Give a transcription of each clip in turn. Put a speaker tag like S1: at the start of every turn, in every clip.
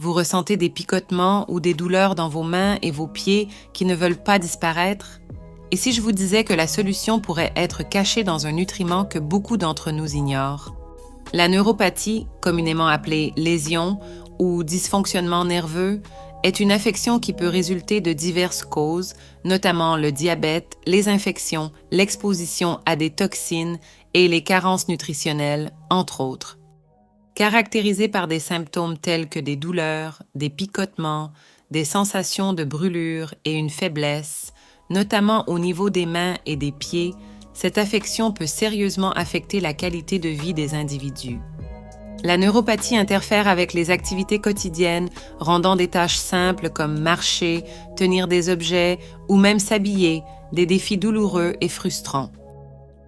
S1: Vous ressentez des picotements ou des douleurs dans vos mains et vos pieds qui ne veulent pas disparaître? Et si je vous disais que la solution pourrait être cachée dans un nutriment que beaucoup d'entre nous ignorent? La neuropathie, communément appelée lésion ou dysfonctionnement nerveux, est une affection qui peut résulter de diverses causes, notamment le diabète, les infections, l'exposition à des toxines et les carences nutritionnelles, entre autres. Caractérisée par des symptômes tels que des douleurs, des picotements, des sensations de brûlure et une faiblesse, notamment au niveau des mains et des pieds, cette affection peut sérieusement affecter la qualité de vie des individus. La neuropathie interfère avec les activités quotidiennes, rendant des tâches simples comme marcher, tenir des objets ou même s'habiller des défis douloureux et frustrants.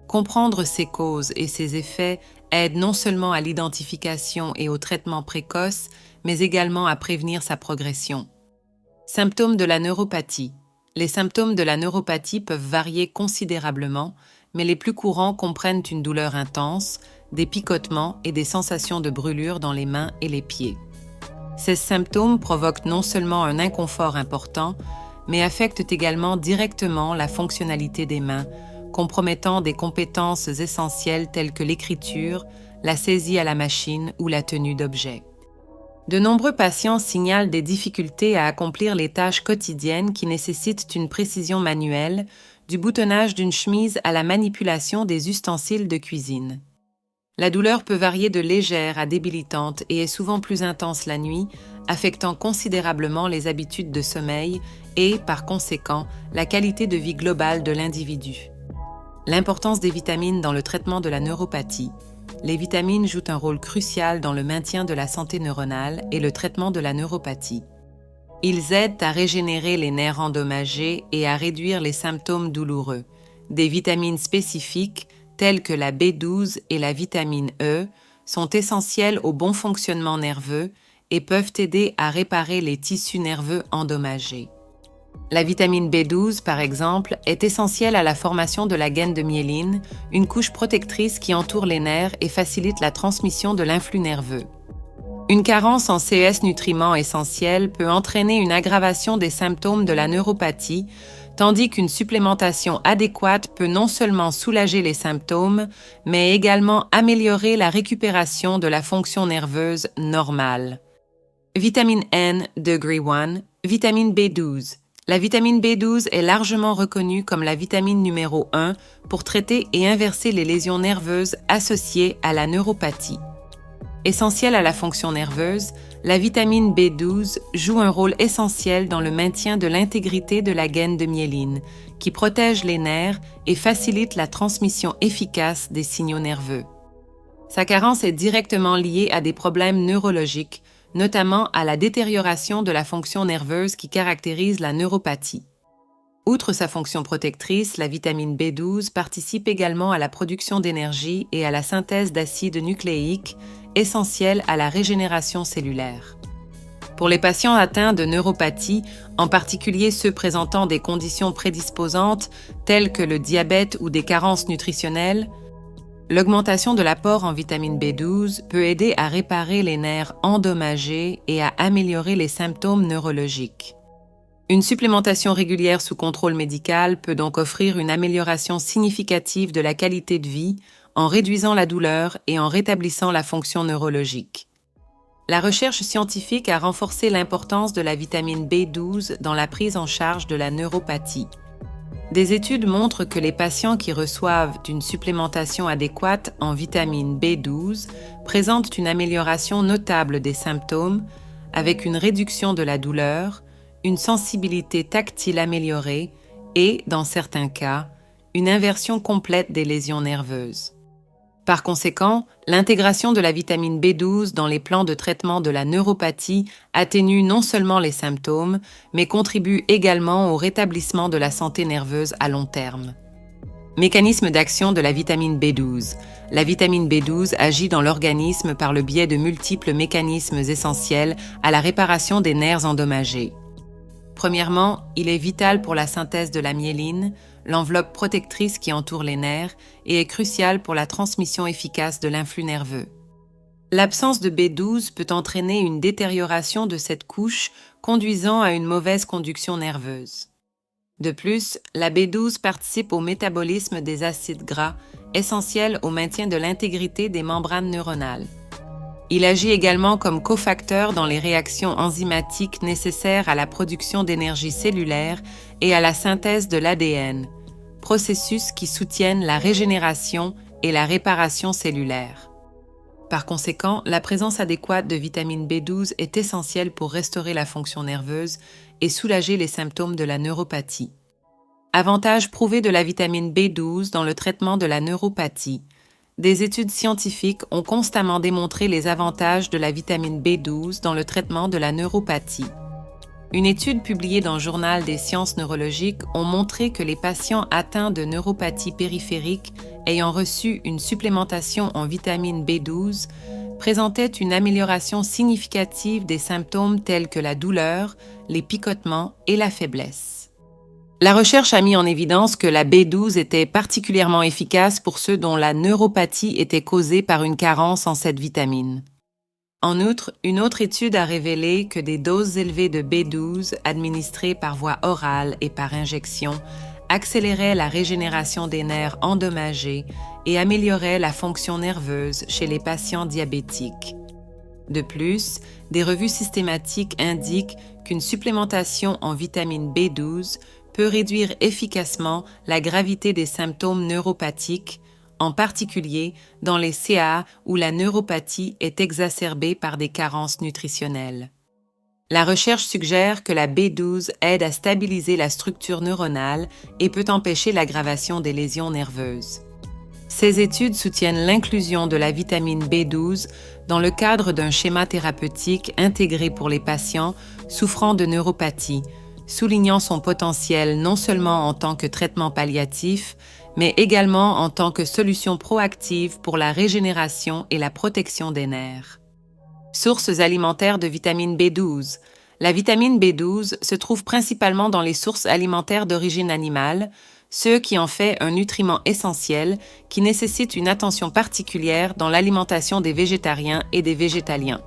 S1: Comprendre ces causes et ces effets aide non seulement à l'identification et au traitement précoce, mais également à prévenir sa progression. Symptômes de la neuropathie. Les symptômes de la neuropathie peuvent varier considérablement, mais les plus courants comprennent une douleur intense, des picotements et des sensations de brûlure dans les mains et les pieds. Ces symptômes provoquent non seulement un inconfort important, mais affectent également directement la fonctionnalité des mains, compromettant des compétences essentielles telles que l'écriture, la saisie à la machine ou la tenue d'objets. De nombreux patients signalent des difficultés à accomplir les tâches quotidiennes qui nécessitent une précision manuelle, du boutonnage d'une chemise à la manipulation des ustensiles de cuisine. La douleur peut varier de légère à débilitante et est souvent plus intense la nuit, affectant considérablement les habitudes de sommeil et, par conséquent, la qualité de vie globale de l'individu. L'importance des vitamines dans le traitement de la neuropathie. Les vitamines jouent un rôle crucial dans le maintien de la santé neuronale et le traitement de la neuropathie. Ils aident à régénérer les nerfs endommagés et à réduire les symptômes douloureux. Des vitamines spécifiques, telles que la B12 et la vitamine E, sont essentielles au bon fonctionnement nerveux et peuvent aider à réparer les tissus nerveux endommagés. La vitamine B12, par exemple, est essentielle à la formation de la gaine de myéline, une couche protectrice qui entoure les nerfs et facilite la transmission de l'influx nerveux. Une carence en ces nutriments essentiels peut entraîner une aggravation des symptômes de la neuropathie, tandis qu'une supplémentation adéquate peut non seulement soulager les symptômes, mais également améliorer la récupération de la fonction nerveuse normale. Vitamine N, degree 1, vitamine B12. La vitamine B12 est largement reconnue comme la vitamine numéro 1 pour traiter et inverser les lésions nerveuses associées à la neuropathie. Essentielle à la fonction nerveuse, la vitamine B12 joue un rôle essentiel dans le maintien de l'intégrité de la gaine de myéline, qui protège les nerfs et facilite la transmission efficace des signaux nerveux. Sa carence est directement liée à des problèmes neurologiques, notamment à la détérioration de la fonction nerveuse qui caractérise la neuropathie. Outre sa fonction protectrice, la vitamine B12 participe également à la production d'énergie et à la synthèse d'acides nucléiques, essentiels à la régénération cellulaire. Pour les patients atteints de neuropathie, en particulier ceux présentant des conditions prédisposantes telles que le diabète ou des carences nutritionnelles, l'augmentation de l'apport en vitamine B12 peut aider à réparer les nerfs endommagés et à améliorer les symptômes neurologiques. Une supplémentation régulière sous contrôle médical peut donc offrir une amélioration significative de la qualité de vie en réduisant la douleur et en rétablissant la fonction neurologique. La recherche scientifique a renforcé l'importance de la vitamine B12 dans la prise en charge de la neuropathie. Des études montrent que les patients qui reçoivent une supplémentation adéquate en vitamine B12 présentent une amélioration notable des symptômes, avec une réduction de la douleur, une sensibilité tactile améliorée et, dans certains cas, une inversion complète des lésions nerveuses. Par conséquent, l'intégration de la vitamine B12 dans les plans de traitement de la neuropathie atténue non seulement les symptômes, mais contribue également au rétablissement de la santé nerveuse à long terme. Mécanisme d'action de la vitamine B12. La vitamine B12 agit dans l'organisme par le biais de multiples mécanismes essentiels à la réparation des nerfs endommagés. Premièrement, il est vital pour la synthèse de la myéline, l'enveloppe protectrice qui entoure les nerfs, et est crucial pour la transmission efficace de l'influx nerveux. L'absence de B12 peut entraîner une détérioration de cette couche, conduisant à une mauvaise conduction nerveuse. De plus, la B12 participe au métabolisme des acides gras, essentiels au maintien de l'intégrité des membranes neuronales. Il agit également comme cofacteur dans les réactions enzymatiques nécessaires à la production d'énergie cellulaire et à la synthèse de l'ADN, processus qui soutiennent la régénération et la réparation cellulaire. Par conséquent, la présence adéquate de vitamine B12 est essentielle pour restaurer la fonction nerveuse et soulager les symptômes de la neuropathie. Avantages prouvés de la vitamine B12 dans le traitement de la neuropathie. Des études scientifiques ont constamment démontré les avantages de la vitamine B12 dans le traitement de la neuropathie. Une étude publiée dans le Journal des sciences neurologiques a montré que les patients atteints de neuropathie périphérique ayant reçu une supplémentation en vitamine B12 présentaient une amélioration significative des symptômes tels que la douleur, les picotements et la faiblesse. La recherche a mis en évidence que la B12 était particulièrement efficace pour ceux dont la neuropathie était causée par une carence en cette vitamine. En outre, une autre étude a révélé que des doses élevées de B12 administrées par voie orale et par injection accéléraient la régénération des nerfs endommagés et amélioraient la fonction nerveuse chez les patients diabétiques. De plus, des revues systématiques indiquent qu'une supplémentation en vitamine B12 peut réduire efficacement la gravité des symptômes neuropathiques, en particulier dans les CA où la neuropathie est exacerbée par des carences nutritionnelles. La recherche suggère que la B12 aide à stabiliser la structure neuronale et peut empêcher l'aggravation des lésions nerveuses. Ces études soutiennent l'inclusion de la vitamine B12 dans le cadre d'un schéma thérapeutique intégré pour les patients souffrant de neuropathie, soulignant son potentiel non seulement en tant que traitement palliatif, mais également en tant que solution proactive pour la régénération et la protection des nerfs. Sources alimentaires de vitamine B12. La vitamine B12 se trouve principalement dans les sources alimentaires d'origine animale, ce qui en fait un nutriment essentiel qui nécessite une attention particulière dans l'alimentation des végétariens et des végétaliens.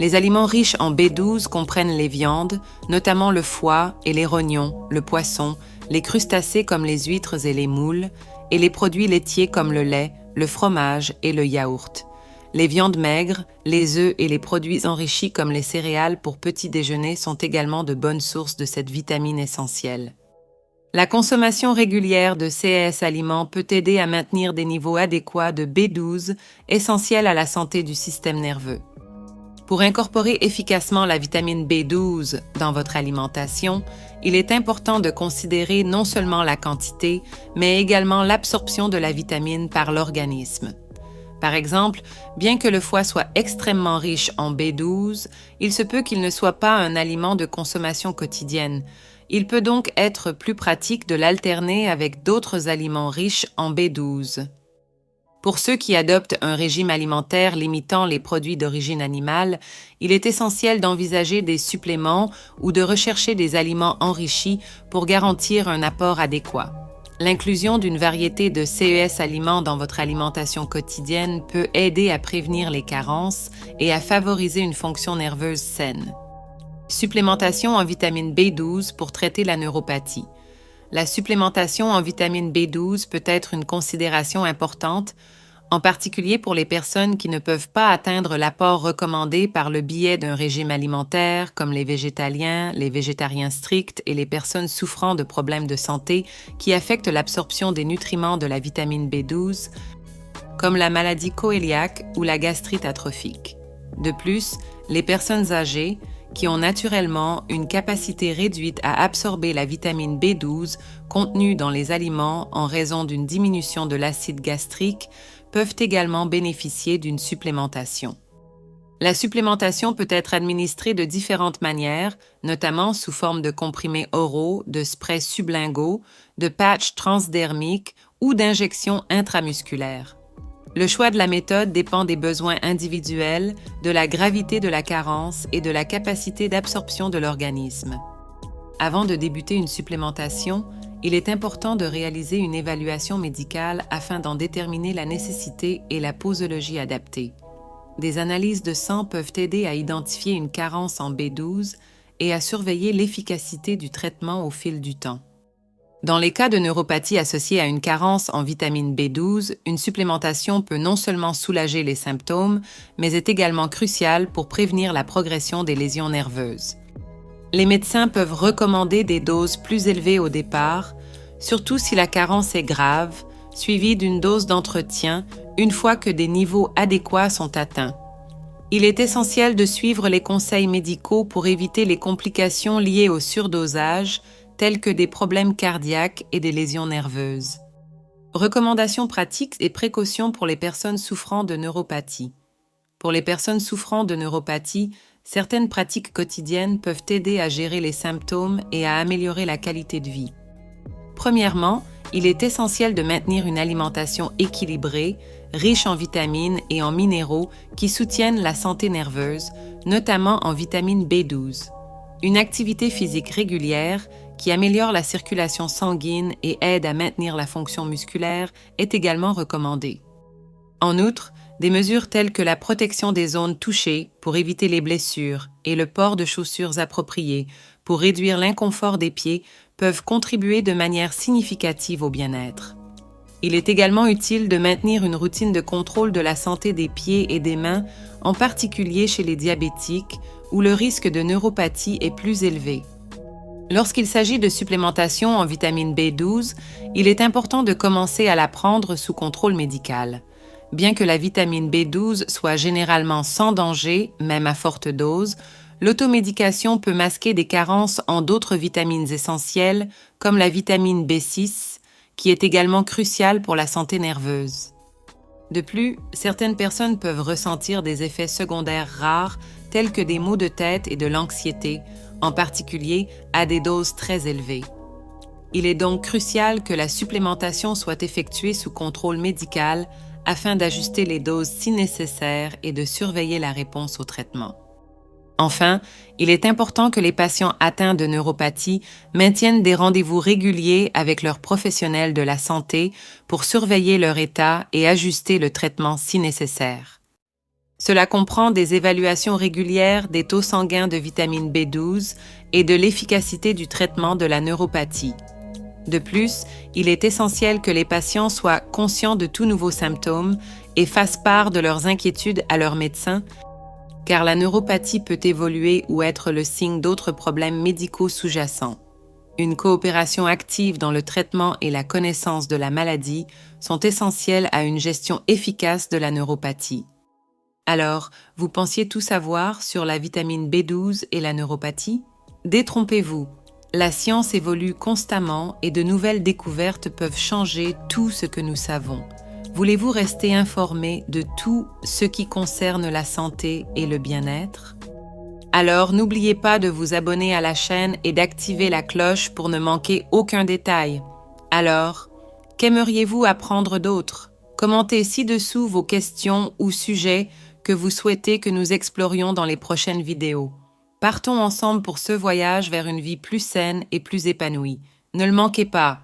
S1: Les aliments riches en B12 comprennent les viandes, notamment le foie et les rognons, le poisson, les crustacés comme les huîtres et les moules, et les produits laitiers comme le lait, le fromage et le yaourt. Les viandes maigres, les œufs et les produits enrichis comme les céréales pour petit déjeuner sont également de bonnes sources de cette vitamine essentielle. La consommation régulière de ces aliments peut aider à maintenir des niveaux adéquats de B12 essentiels à la santé du système nerveux. Pour incorporer efficacement la vitamine B12 dans votre alimentation, il est important de considérer non seulement la quantité, mais également l'absorption de la vitamine par l'organisme. Par exemple, bien que le foie soit extrêmement riche en B12, il se peut qu'il ne soit pas un aliment de consommation quotidienne. Il peut donc être plus pratique de l'alterner avec d'autres aliments riches en B12. Pour ceux qui adoptent un régime alimentaire limitant les produits d'origine animale, il est essentiel d'envisager des suppléments ou de rechercher des aliments enrichis pour garantir un apport adéquat. L'inclusion d'une variété de CES aliments dans votre alimentation quotidienne peut aider à prévenir les carences et à favoriser une fonction nerveuse saine. Supplémentation en vitamine B12 pour traiter la neuropathie. La supplémentation en vitamine B12 peut être une considération importante, en particulier pour les personnes qui ne peuvent pas atteindre l'apport recommandé par le biais d'un régime alimentaire, comme les végétaliens, les végétariens stricts et les personnes souffrant de problèmes de santé qui affectent l'absorption des nutriments de la vitamine B12, comme la maladie coœliaque ou la gastrite atrophique. De plus, les personnes âgées, qui ont naturellement une capacité réduite à absorber la vitamine B12 contenue dans les aliments en raison d'une diminution de l'acide gastrique, peuvent également bénéficier d'une supplémentation. La supplémentation peut être administrée de différentes manières, notamment sous forme de comprimés oraux, de sprays sublinguaux, de patchs transdermiques ou d'injections intramusculaires. Le choix de la méthode dépend des besoins individuels, de la gravité de la carence et de la capacité d'absorption de l'organisme. Avant de débuter une supplémentation, il est important de réaliser une évaluation médicale afin d'en déterminer la nécessité et la posologie adaptée. des analyses de sang peuvent aider à identifier une carence en B12 et à surveiller l'efficacité du traitement au fil du temps. Dans les cas de neuropathie associée à une carence en vitamine B12, une supplémentation peut non seulement soulager les symptômes, mais est également cruciale pour prévenir la progression des lésions nerveuses. Les médecins peuvent recommander des doses plus élevées au départ, surtout si la carence est grave, suivie d'une dose d'entretien une fois que des niveaux adéquats sont atteints. Il est essentiel de suivre les conseils médicaux pour éviter les complications liées au surdosage, tels que des problèmes cardiaques et des lésions nerveuses. Recommandations pratiques et précautions pour les personnes souffrant de neuropathie. Pour les personnes souffrant de neuropathie, certaines pratiques quotidiennes peuvent aider à gérer les symptômes et à améliorer la qualité de vie. Premièrement, il est essentiel de maintenir une alimentation équilibrée, riche en vitamines et en minéraux qui soutiennent la santé nerveuse, notamment en vitamine B12. Une activité physique régulière qui améliore la circulation sanguine et aide à maintenir la fonction musculaire est également recommandée. En outre, des mesures telles que la protection des zones touchées pour éviter les blessures et le port de chaussures appropriées pour réduire l'inconfort des pieds peuvent contribuer de manière significative au bien-être. Il est également utile de maintenir une routine de contrôle de la santé des pieds et des mains, en particulier chez les diabétiques, où le risque de neuropathie est plus élevé. Lorsqu'il s'agit de supplémentation en vitamine B12, il est important de commencer à la prendre sous contrôle médical. Bien que la vitamine B12 soit généralement sans danger, même à forte dose, l'automédication peut masquer des carences en d'autres vitamines essentielles, comme la vitamine B6, qui est également cruciale pour la santé nerveuse. De plus, certaines personnes peuvent ressentir des effets secondaires rares, tels que des maux de tête et de l'anxiété, en particulier à des doses très élevées. Il est donc crucial que la supplémentation soit effectuée sous contrôle médical afin d'ajuster les doses si nécessaire et de surveiller la réponse au traitement. Enfin, il est important que les patients atteints de neuropathie maintiennent des rendez-vous réguliers avec leurs professionnels de la santé pour surveiller leur état et ajuster le traitement si nécessaire. Cela comprend des évaluations régulières des taux sanguins de vitamine B12 et de l'efficacité du traitement de la neuropathie. De plus, il est essentiel que les patients soient conscients de tout nouveau symptôme et fassent part de leurs inquiétudes à leur médecin, car la neuropathie peut évoluer ou être le signe d'autres problèmes médicaux sous-jacents. Une coopération active dans le traitement et la connaissance de la maladie sont essentielles à une gestion efficace de la neuropathie. Alors, vous pensiez tout savoir sur la vitamine B12 et la neuropathie? Détrompez-vous, la science évolue constamment et de nouvelles découvertes peuvent changer tout ce que nous savons. Voulez-vous rester informé de tout ce qui concerne la santé et le bien-être? Alors, n'oubliez pas de vous abonner à la chaîne et d'activer la cloche pour ne manquer aucun détail. Alors, qu'aimeriez-vous apprendre d'autre? Commentez ci-dessous vos questions ou sujets que vous souhaitez que nous explorions dans les prochaines vidéos. Partons ensemble pour ce voyage vers une vie plus saine et plus épanouie. Ne le manquez pas!